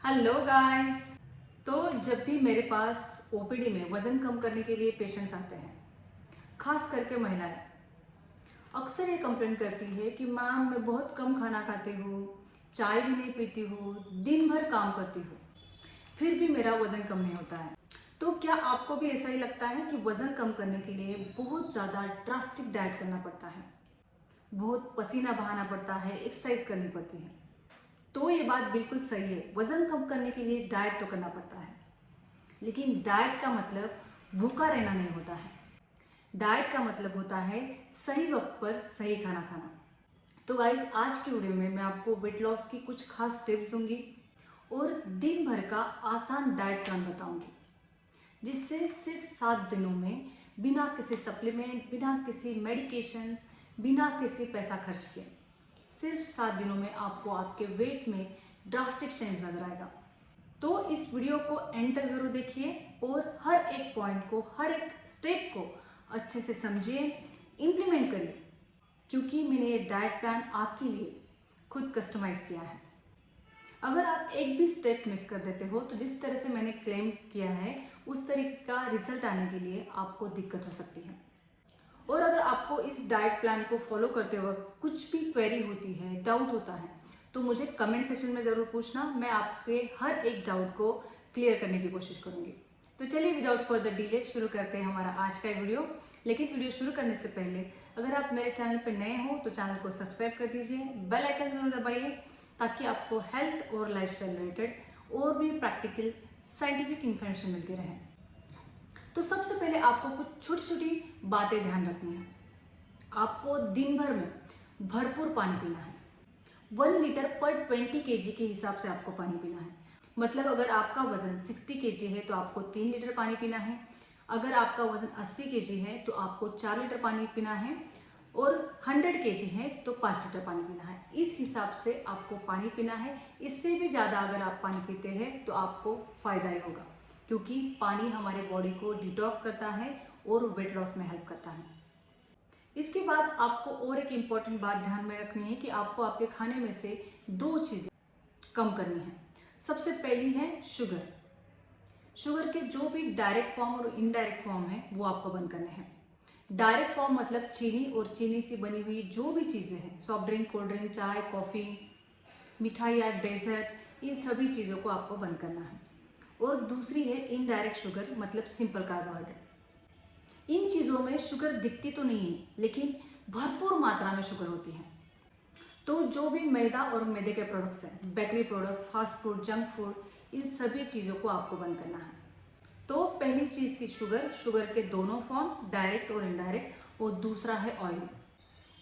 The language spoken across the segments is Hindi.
Hello guys. तो जब भी मेरे पास ओपीडी में वजन कम करने के लिए पेशेंट्स आते हैं, खास करके महिलाएं, अक्सर ये कंप्लेन करती है कि मैम मैं बहुत कम खाना खाती हूँ, चाय भी नहीं पीती हूँ, दिन भर काम करती हूँ, फिर भी मेरा वजन कम नहीं होता है। तो क्या आपको भी ऐसा ही लगता है कि वजन कम करने के लिए बहुत ज़्यादा ड्रास्टिक डाइट करना पड़ता है, बहुत पसीना बहाना पड़ता है, एक्सरसाइज करनी पड़ती है? तो ये बात बिल्कुल सही है, वजन कम करने के लिए डाइट तो करना पड़ता है, लेकिन डाइट का मतलब भूखा रहना नहीं होता है। डाइट का मतलब होता है सही वक्त पर सही खाना खाना। तो गाइस, आज की वीडियो में मैं आपको वेट लॉस की कुछ खास टिप्स दूंगी और दिन भर का आसान डाइट प्लान बताऊंगी, जिससे सिर्फ 7 दिनों में बिना किसी सप्लीमेंट, बिना किसी मेडिकेशन, बिना किसी पैसा खर्च किए, सिर्फ 7 दिनों में आपको आपके वेट में ड्रास्टिक चेंज नजर आएगा। तो इस वीडियो को एंड तक जरूर देखिए और हर एक पॉइंट को, हर एक स्टेप को अच्छे से समझिए, इम्प्लीमेंट करिए, क्योंकि मैंने ये डाइट प्लान आपके लिए खुद कस्टमाइज किया है। अगर आप एक भी स्टेप मिस कर देते हो तो जिस तरह से मैंने क्लेम किया है उस तरीके का रिजल्ट आने के लिए आपको दिक्कत हो सकती है। और अगर आपको इस डाइट प्लान को फॉलो करते वक्त कुछ भी क्वेरी होती है, डाउट होता है, तो मुझे कमेंट सेक्शन में ज़रूर पूछना। मैं आपके हर एक डाउट को क्लियर करने की कोशिश करूंगी। तो चलिए विदाउट फर्दर डिले शुरू करते हैं हमारा आज का वीडियो। लेकिन वीडियो शुरू करने से पहले अगर आप मेरे चैनल पर नए हो तो चैनल को सब्सक्राइब कर दीजिए, बेल आइकन जरूर दबाइए, ताकि आपको हेल्थ और लाइफस्टाइल रिलेटेड और भी प्रैक्टिकल साइंटिफिक इंफॉर्मेशन मिलती रहे। तो सबसे पहले आपको कुछ छोटी छोटी बातें ध्यान रखनी है। आपको दिन भर में भरपूर पानी पीना है। 1 लीटर पर 20 kg के हिसाब से आपको पानी पीना है। मतलब अगर आपका वजन 60 kg है तो आपको 3 लीटर पानी पीना है। अगर आपका वजन 80 kg है तो आपको 4 लीटर पानी पीना है। और 100 kg है तो 5 लीटर पानी पीना है। इस हिसाब से आपको पानी पीना है। इससे भी ज़्यादा अगर आप पानी पीते हैं तो आपको फ़ायदा ही होगा, क्योंकि पानी हमारे बॉडी को डिटॉक्स करता है और वेट लॉस में हेल्प करता है। इसके बाद आपको और एक इम्पॉर्टेंट बात ध्यान में रखनी है कि आपको आपके खाने में से 2 चीज़ें कम करनी है। सबसे पहली है शुगर। शुगर के जो भी डायरेक्ट फॉर्म और इनडायरेक्ट फॉर्म है वो आपको बंद करने हैं। डायरेक्ट फॉर्म मतलब चीनी और चीनी से बनी हुई जो भी चीज़ें हैं, सॉफ्ट ड्रिंक, कोल्ड ड्रिंक, चाय, कॉफ़ी, मिठाई या डेजर्ट, इन सभी चीज़ों को आपको बंद करना है। और दूसरी है इनडायरेक्ट शुगर, मतलब सिंपल कार्बोहाइड्रेट। इन चीज़ों में शुगर दिखती तो नहीं है, लेकिन भरपूर मात्रा में शुगर होती है। तो जो भी मैदा और मैदे के प्रोडक्ट्स हैं, bakery product, fast food, junk food, इन सभी चीज़ों को आपको बंद करना है। तो पहली चीज़ थी शुगर। शुगर के दोनों फॉर्म, डायरेक्ट और इनडायरेक्ट। और दूसरा है ऑयल।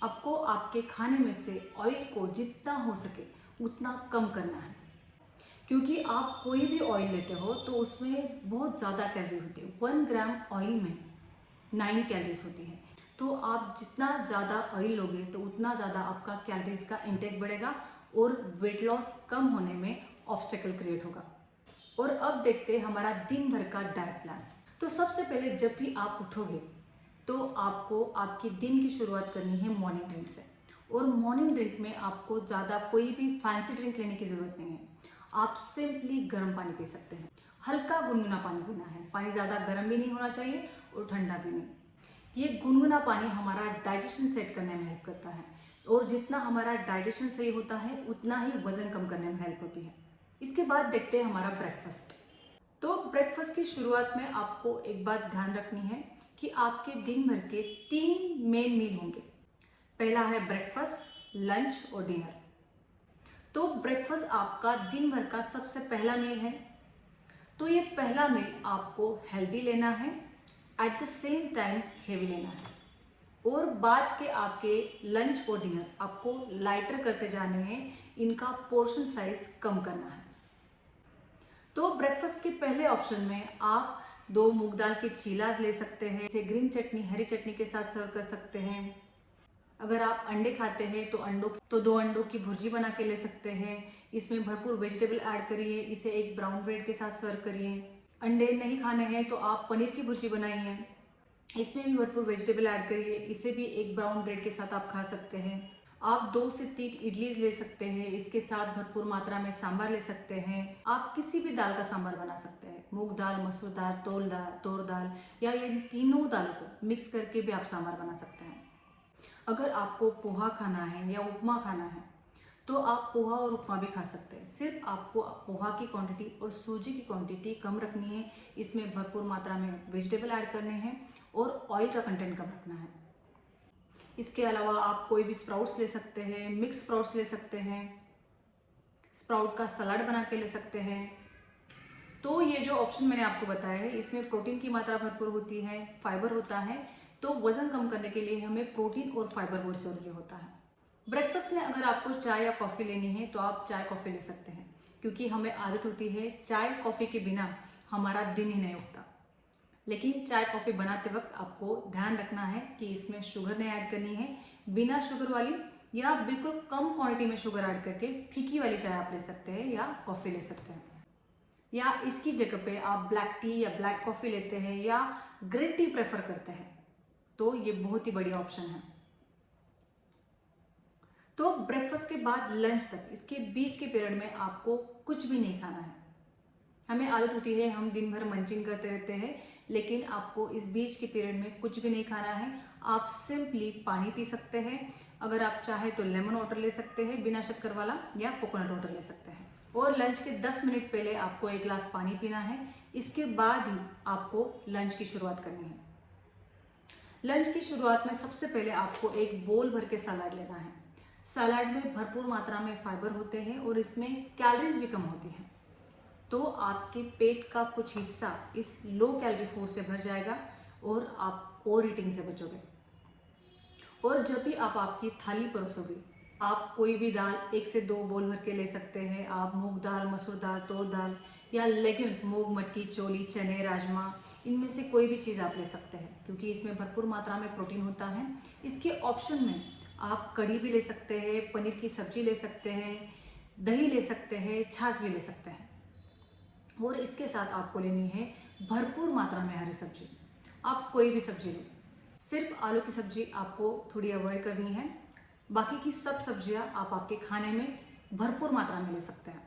आपको आपके खाने में से ऑयल को जितना हो सके उतना कम करना है, क्योंकि आप कोई भी ऑयल लेते हो तो उसमें बहुत ज़्यादा कैलोरी होती है। 1 ग्राम ऑयल में 9 कैलोरीज होती है। तो आप जितना ज़्यादा ऑयल लोगे तो उतना ज़्यादा आपका कैलोरीज का इंटेक बढ़ेगा और वेट लॉस कम होने में ऑब्स्टेकल क्रिएट होगा। और अब देखते हैं हमारा दिन भर का डाइट प्लान। तो सबसे पहले जब भी आप उठोगे तो आपको आपके दिन की शुरुआत करनी है मॉर्निंग ड्रिंक से। और मॉर्निंग ड्रिंक में आपको ज़्यादा कोई भी फैंसी ड्रिंक लेने की ज़रूरत नहीं है। आप सिंपली गर्म पानी पी सकते हैं। हल्का गुनगुना पानी पीना है। पानी ज़्यादा गर्म भी नहीं होना चाहिए और ठंडा भी नहीं। ये गुनगुना पानी हमारा डाइजेशन सेट करने में हेल्प करता है, और जितना हमारा डाइजेशन सही होता है उतना ही वजन कम करने में हेल्प होती है। इसके बाद देखते हैं हमारा ब्रेकफास्ट। तो ब्रेकफास्ट की शुरुआत में आपको एक बात ध्यान रखनी है कि आपके दिन भर के 3 मेन मील होंगे। पहला है ब्रेकफास्ट, लंच और डिनर। तो ब्रेकफास्ट आपका दिन भर का सबसे पहला मील है। तो ये पहला मील आपको हेल्दी लेना है, at the same time heavy लेना है। और बाद के आपके लंच और डिनर आपको लाइटर करते जाने हैं, इनका पोर्शन साइज कम करना है। तो ब्रेकफास्ट के पहले ऑप्शन में आप 2 मूंग दाल के चीलाज ले सकते हैं। इसे ग्रीन चटनी, हरी चटनी के साथ सर्व कर सकते हैं। अगर आप अंडे खाते हैं तो 2 अंडों की भुर्जी बना के ले सकते हैं। इसमें भरपूर वेजिटेबल ऐड करिए, इसे एक ब्राउन ब्रेड के साथ सर्व करिए। अंडे नहीं खाने हैं तो आप पनीर की भुर्जी बनाइए, इसमें भी भरपूर वेजिटेबल ऐड करिए, इसे भी एक ब्राउन ब्रेड के साथ आप खा सकते हैं। आप 2 से 3 इडलीज ले सकते हैं, इसके साथ भरपूर मात्रा में सांभर ले सकते हैं। आप किसी भी दाल का सांभर बना सकते हैं, मूंग दाल, मसूर दाल, तोर दाल या ये तीनों दालों को मिक्स करके भी आप सांभर बना सकते हैं। अगर आपको पोहा खाना है या उपमा खाना है तो आप पोहा और उपमा भी खा सकते हैं। सिर्फ आपको पोहा की क्वांटिटी और सूजी की क्वांटिटी कम रखनी है, इसमें भरपूर मात्रा में वेजिटेबल ऐड करने हैं और ऑयल का कंटेंट कम रखना है। इसके अलावा आप कोई भी स्प्राउट्स ले सकते हैं, मिक्स स्प्राउट्स ले सकते हैं, स्प्राउट का सलाद बना के ले सकते हैं। तो ये जो ऑप्शन मैंने आपको बताया है इसमें प्रोटीन की मात्रा भरपूर होती है, फाइबर होता है। तो वजन कम करने के लिए हमें प्रोटीन और फाइबर बहुत ज़रूरी होता है। ब्रेकफास्ट में अगर आपको चाय या कॉफ़ी लेनी है तो आप चाय कॉफ़ी ले सकते हैं, क्योंकि हमें आदत होती है चाय कॉफ़ी के बिना हमारा दिन ही नहीं उगता। लेकिन चाय कॉफ़ी बनाते वक्त आपको ध्यान रखना है कि इसमें शुगर नहीं ऐड करनी है। बिना शुगर वाली या बिल्कुल कम क्वांटिटी में शुगर ऐड करके फीकी वाली चाय आप ले सकते हैं या कॉफ़ी ले सकते हैं। या इसकी जगह पे आप ब्लैक टी या ब्लैक कॉफ़ी लेते हैं या ग्रीन टी प्रेफर करते हैं तो ये बहुत ही बढ़िया ऑप्शन है। तो ब्रेकफास्ट के बाद लंच तक इसके बीच के पीरियड में आपको कुछ भी नहीं खाना है। हमें आदत होती है हम दिन भर मंचिंग करते रहते हैं, लेकिन आपको इस बीच के पीरियड में कुछ भी नहीं खाना है। आप सिंपली पानी पी सकते हैं। अगर आप चाहे तो लेमन वाटर ले सकते हैं बिना शक्कर वाला, या कोकोनट वाटर ले सकते हैं। और लंच के 10 मिनट पहले आपको 1 गिलास पानी पीना है। इसके बाद ही आपको लंच की शुरुआत करनी है। लंच की शुरुआत में सबसे पहले आपको एक बोल भर के सलाद लेना है। सलाद में भरपूर मात्रा में फाइबर होते हैं और इसमें कैलोरीज भी कम होती हैं। तो आपके पेट का कुछ हिस्सा इस लो कैलोरी फूड से भर जाएगा और आप ओवर ईटिंग से बचोगे। और जब भी आप आपकी थाली परोसोगे, आप कोई भी दाल 1 से 2 बोल भर के ले सकते हैं। आप मूंग दाल, मसूर दाल, तोर दाल या लेग्यूम्स, मूंग, मटकी, चोली, चने, राजमा, इनमें से कोई भी चीज़ आप ले सकते हैं, क्योंकि इसमें भरपूर मात्रा में प्रोटीन होता है। इसके ऑप्शन में आप कढ़ी भी ले सकते हैं, पनीर की सब्जी ले सकते हैं, दही ले सकते हैं, छाछ भी ले सकते हैं। और इसके साथ आपको लेनी है भरपूर मात्रा में हरी सब्जी। आप कोई भी सब्जी लें, सिर्फ आलू की सब्जी आपको थोड़ी अवॉइड करनी है। बाकी की सब सब्जियां आप आपके खाने में भरपूर मात्रा में ले सकते हैं।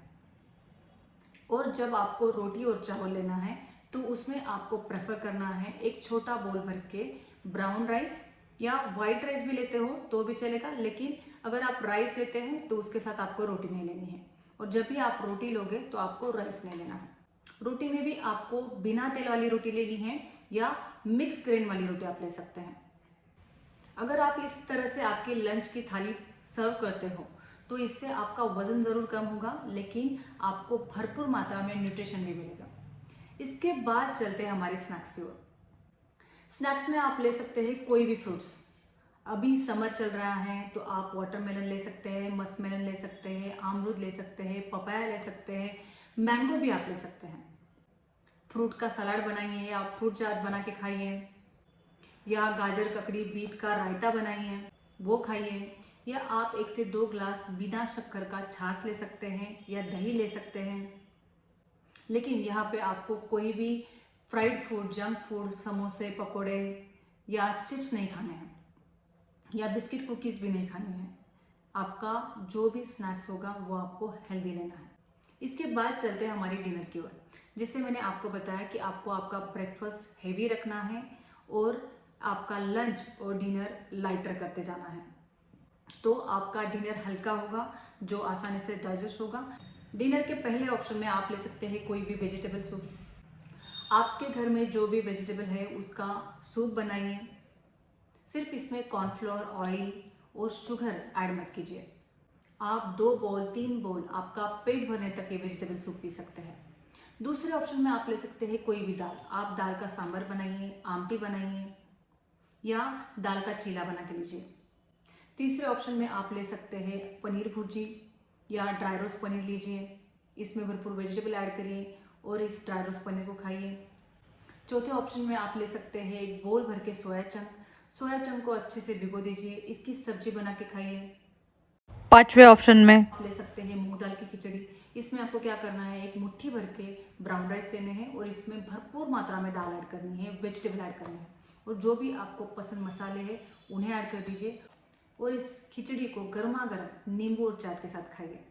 और जब आपको रोटी और चावल लेना है तो उसमें आपको प्रेफर करना है एक छोटा बोल भर के ब्राउन राइस, या वाइट राइस भी लेते हो तो भी चलेगा, लेकिन अगर आप राइस लेते हैं तो उसके साथ आपको रोटी नहीं लेनी है। और जब भी आप रोटी लोगे तो आपको राइस नहीं लेना है। रोटी में भी आपको बिना तेल वाली रोटी लेनी है या मिक्स ग्रेन वाली रोटी आप ले सकते हैं। अगर आप इस तरह से आपकी लंच की थाली सर्व करते हो तो इससे आपका वजन ज़रूर कम होगा, लेकिन आपको भरपूर मात्रा में न्यूट्रिशन भी मिलेगा। इसके बाद चलते हैं हमारे स्नैक्स की ओर। स्नैक्स में आप ले सकते हैं कोई भी फ्रूट्स। अभी समर चल रहा है तो आप वाटरमेलन ले सकते हैं, मस्कमेलन ले सकते हैं, अमरूद ले सकते हैं, पपाया ले सकते हैं, मैंगो भी आप ले सकते हैं। फ्रूट का सलाद बनाइए, आप फ्रूट चाट बना के खाइए, या गाजर, ककड़ी, बीट का रायता बनाइए, वो खाइए। या आप 1 से 2 ग्लास बिना शक्कर का छाछ ले सकते हैं या दही ले सकते हैं। लेकिन यहाँ पे आपको कोई भी फ्राइड फूड, जंक फूड, समोसे, पकोड़े या चिप्स नहीं खाने हैं, या बिस्किट कुकीज़ भी नहीं खानी है। आपका जो भी स्नैक्स होगा वो आपको हेल्दी लेना है। इसके बाद चलते हैं हमारी डिनर की ओर, जिससे मैंने आपको बताया कि आपको आपका ब्रेकफास्ट हेवी रखना है और आपका लंच और डिनर लाइटर करते जाना है। तो आपका डिनर हल्का होगा जो आसानी से डाइजेस्ट होगा। डिनर के पहले ऑप्शन में आप ले सकते हैं कोई भी वेजिटेबल सूप। आपके घर में जो भी वेजिटेबल है उसका सूप बनाइए। सिर्फ इसमें कॉर्नफ्लोर, ऑयल और शुगर ऐड मत कीजिए। आप 2 बोल, 3 बोल आपका पेट भरने तक ये वेजिटेबल सूप पी सकते हैं। दूसरे ऑप्शन में आप ले सकते हैं कोई भी दाल। आप दाल का सांभर बनाइए, आमटी बनाइए या दाल का चीला बना के लीजिए। तीसरे ऑप्शन में आप ले सकते हैं पनीर भुर्जी या ड्राई रोस्ट पनीर लीजिए। इसमें भरपूर वेजिटेबल ऐड करिए और इस ड्राई रोस्ट पनीर को खाइए। चौथे ऑप्शन में आप ले सकते हैं एक बोल भर के सोया चंक। सोया चंक को अच्छे से भिगो दीजिए, इसकी सब्जी बना के खाइए। पांचवें ऑप्शन में आप ले सकते हैं मूंग दाल की खिचड़ी। इसमें आपको क्या करना है, एक मुट्ठी भर के ब्राउन राइस लेने हैं और इसमें भरपूर मात्रा में दाल ऐड करनी है, वेजिटेबल ऐड करनी है, और जो भी आपको पसंद मसाले हैं उन्हें ऐड कर दीजिए। और इस खिचड़ी को गर्मा गर्म नींबू और चाट के साथ खाइए।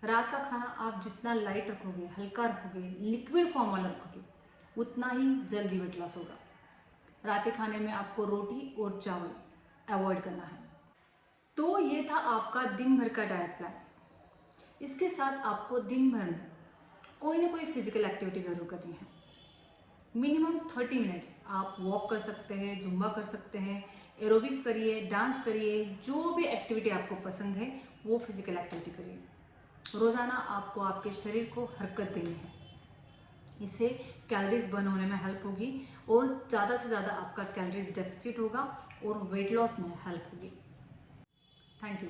रात का खाना आप जितना लाइट रखोगे, हल्का रखोगे, लिक्विड फॉर्म वाला रखोगे, उतना ही जल्दी वेट लॉस होगा। रात के खाने में आपको रोटी और चावल अवॉइड करना है। तो ये था आपका दिन भर का डाइट प्लान। इसके साथ आपको दिन भर में कोई ना कोई फिजिकल एक्टिविटी ज़रूर करनी है। मिनिमम 30 मिनट्स आप वॉक कर सकते हैं, जुम्बा कर सकते हैं, एरोबिक्स करिए, डांस करिए, जो भी एक्टिविटी आपको पसंद है वो फिजिकल एक्टिविटी करिए। रोज़ाना आपको आपके शरीर को हरकत देनी है। इससे कैलोरीज बर्न होने में हेल्प होगी और ज़्यादा से ज़्यादा आपका कैलोरीज डेफिसिट होगा और वेट लॉस में हेल्प होगी। Thank you.